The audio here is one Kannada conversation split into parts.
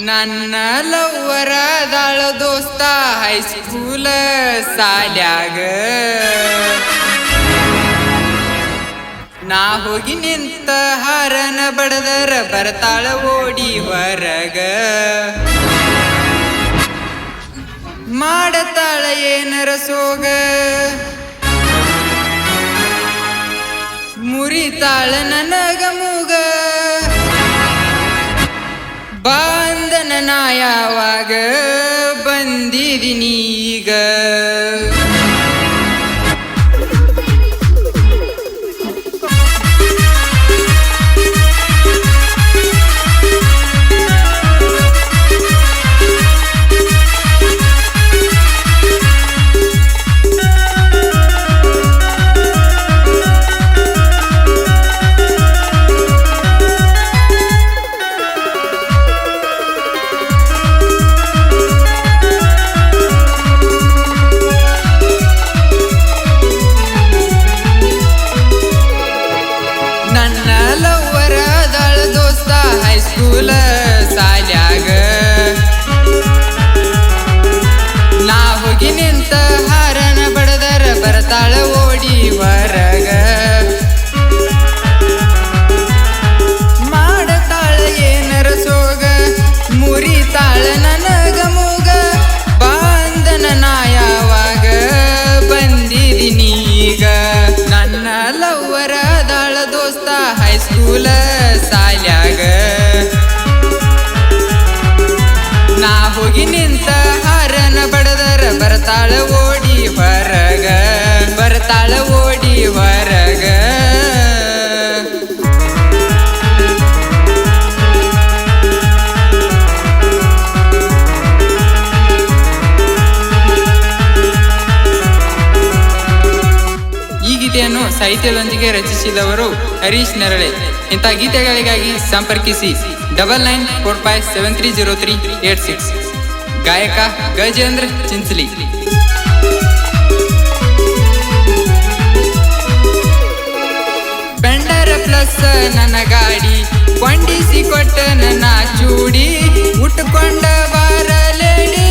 ನನ್ನ ಲವ್ವರ ದಾಳ ದೋಸ್ತ ಹೈಸ್ಕೂಲ ಸಾಲ್ಯಾಗ ನಾ ಹೋಗಿ ನಿಂತ ಹಾರನ ಬಡದರ ಬರ್ತಾಳ ಓಡಿ ಹೊರಗ ಮಾಡತಾಳ ಏನರ ಸೋಗ ಮುರಿತಾಳ ನನಗ ಮೂಗ ಬಂದನ ನಾ ಯಾವಾಗ ಬಂದಿದಿನಿ ಈಗ ಹೈಸ್ಕೂಲ ಸಾಲ್ಯಾಗ ನಾ ಹೋಗಿ ನಿಂತ ಹಾರನ ಬಡದರ ಬರ್ತಾಳ ಓಡಿ ಹೊರಗ ಮಾಡತಾಳ ಏನರ ಸೋಗ ಮುರಿತಾಳ ನನಗ ಮೂಗ ಬಂದನ ನಾ ಯಾವಾಗ ಬಂದಿದಿನಿ ಈಗ ನನ್ನ ಲವ್ವರ ದಾಳ ದೋಸ್ತ ಹೈಸ್ಕೂಲ ಸಾಲ್ಯಾಗ ನಾ ಹೋಗಿ ನಿಂತ ಹಾರನ ಬಡದರ ಬರ್ತಾಳ ಓಡಿ ಹೊರಗ ಬರ್ತಾಳ ಓಡಿ ಹೊರಗ ಈ ಗೀತೆಯನ್ನು ಸಾಹಿತ್ಯದೊಂದಿಗೆ ರಚಿಸಿದವರು ಹರೀಶ್ ನರಳೆ. ಇಂಥ ಗೀತೆಗಳಿಗಾಗಿ ಸಂಪರ್ಕಿಸಿ 9945730386. ಗಾಯಕ ಗಜೇಂದ್ರ ಚಿಂಚಲಿ. ಬೆಂಡರ ಪ್ಲಸ್ ನನ್ನ ಗಾಡಿ ಕೊಂಡಿಸಿ ಕೊಟ್ಟ ನನ್ನ ಚೂಡಿ ಉಟ್ಕೊಂಡ ಬಾರ ಲೇಡಿ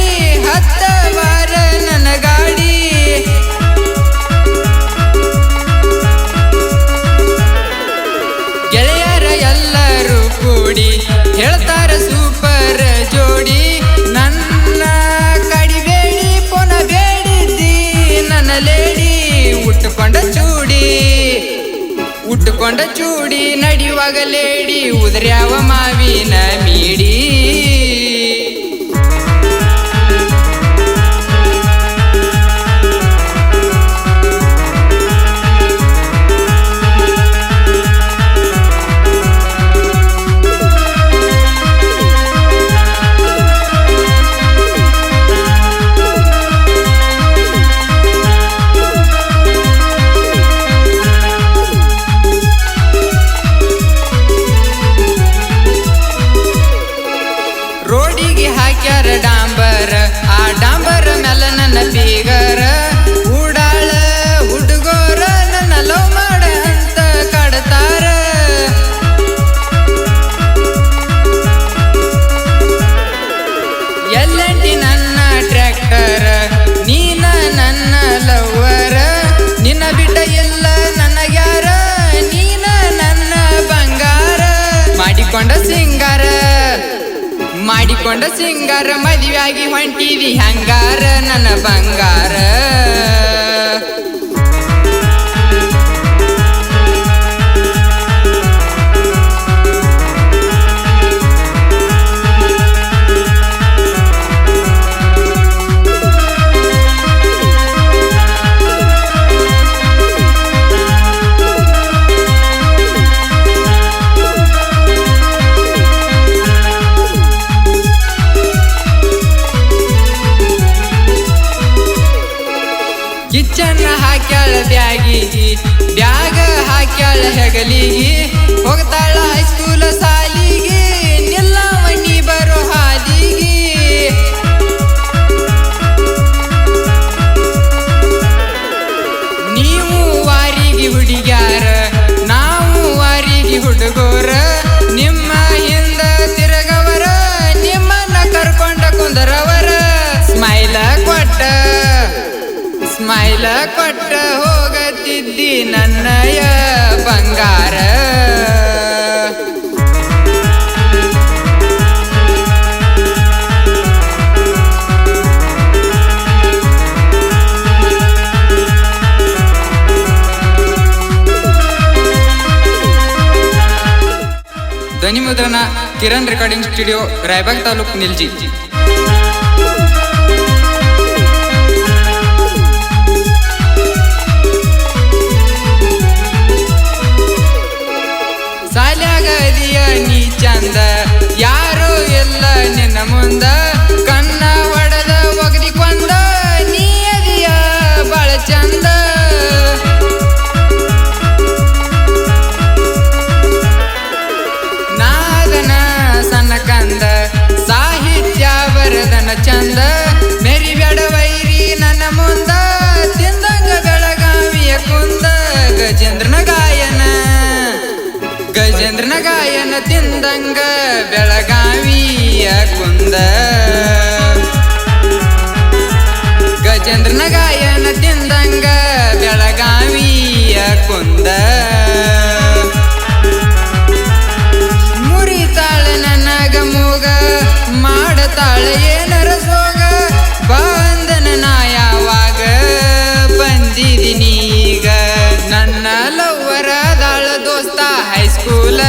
ಹತ್ತ ಬಾರ ನನ್ನ ಗಾಡಿ ಗೆಳೆಯರ ಎಲ್ಲರೂ ಕೂಡಿ ಹೇಳ್ತಾರ ಸೂಪರ್ ಜೋಡಿ ನನ್ನ ಕಡಿಬೇಡಿ ಪುನ ಬೇಡಿದ್ದಿ ನನ್ನ ಲೇಡಿ ಉಟ್ಟುಕೊಂಡ ಚೂಡಿ ನಡಿಯುವಾಗ ಲೇಡಿ ಉದ್ರ್ಯಾವ ಮಾವಿನ ಮೀಡಿ ಡಾಂಬರ ಆ ಡಾಂಬರ ಮೆಲ ನನ್ನ ಬೀಗರ ಉಡಾಳ ಹುಡುಗೋರ ನನ್ನ ಲವ್ ಮಾಡ ಅಂತ ಕಡತಾರ ಎಲ್ಲಂಟಿ ನನ್ನ ಟ್ರ್ಯಾಕ್ಟರ್ ನೀನ ನನ್ನ ಲವ್ವರ ನಿನ್ನ ಬಿಟ್ಟ ಎಲ್ಲ ನನಗ್ಯಾರ ನೀನ ನನ್ನ ಬಂಗಾರ ಮಾಡಿಕೊಂಡ ಸಿಂಗಾರ ಮದುವೆಯಾಗಿ ಹೊಂಟಿದಿ ಹಂಗಾರ ನನ್ನ ಬಂಗಾರ ಕಿಚ್ಚನ್ನ ಹಾಕ್ಯಾಳ ಬ್ಯಾಗ ಹಾಕ್ಯಾಳ ಹೆಗಲಿಗಿ ಹೋಗ್ತಾಳ ಹೈಸ್ಕೂಲ ಸಾಲಿಗಿ ನಿಲ್ಲವಣ್ಣಿ ಬರೋ ಹಾದಿಗಿ ನೀವು ವಾರಿಗೆ ಹುಡುಗ್ಯಾರ ನಾವು ವಾರಿಗೆ ಹುಡುಗೋರ ನಿಮ್ಮ ಹಿಂದ ತಿರುಗವರ ನಿಮ್ಮ ಬಾಗಿಲ ಕೊಟ್ಟ ಹೋಗತಿದ್ದಿ ನನ್ನಯ ಬಂಗಾರ. ಧ್ವನಿ ಮುದ್ರಣ ಕಿರಣ್ ರೆಕಾರ್ಡಿಂಗ್ ಸ್ಟುಡಿಯೋ, ರಾಯಬಾಗ್ ತಾಲೂಕ್, ನಿಲ್ಜಿ. ಸಾಲ್ಯಾಗದಿಯ ನೀ ಚಂದ, ಯಾರು ಎಲ್ಲ ನಿನ್ನ ಮುಂದ, ಕಣ್ಣ ಹೊಡೆದ ಒಗದಿಕೊಂಡ ನೀ ಅದಿಯ ಬಾಳ ಚಂದ. ನಾದನ ಸಣ್ಣ ಕಂದ, ಸಾಹಿತ್ಯ ಬರದನ ಚಂದ, ಮೇರಿ ಬ್ಯಾಡ ವೈರಿ ನನ್ನ ಮುಂದ, ತಿಂದಂಗ ಬೆಳಗಾವಿಯ ಕುಂದ. ಗಜೇಂದ್ರನ ಗಾಯನ ಗಜೇಂದ್ರನ ಗಾಯನ ತಿಂದಂಗ ಬೆಳಗಾವಿಯ ಕುಂದ. ಗಜೇಂದ್ರನ ಗಾಯನ ತಿಂದಂಗ ಬೆಳಗಾವಿಯ ಕುಂದ. ಮುರಿತಾಳ ನನಗ ಮೂಗ, ಮಾಡತಾಳ ಏನರ ಸೋಗ, ಬಂದನ ನಾ ಯಾವಾಗ ಬಂದಿದ್ದೀನೀಗ. ನನ್ನ ಲವ್ವರ ದಾಳ ದೋಸ್ತ ಹೈಸ್ಕೂಲ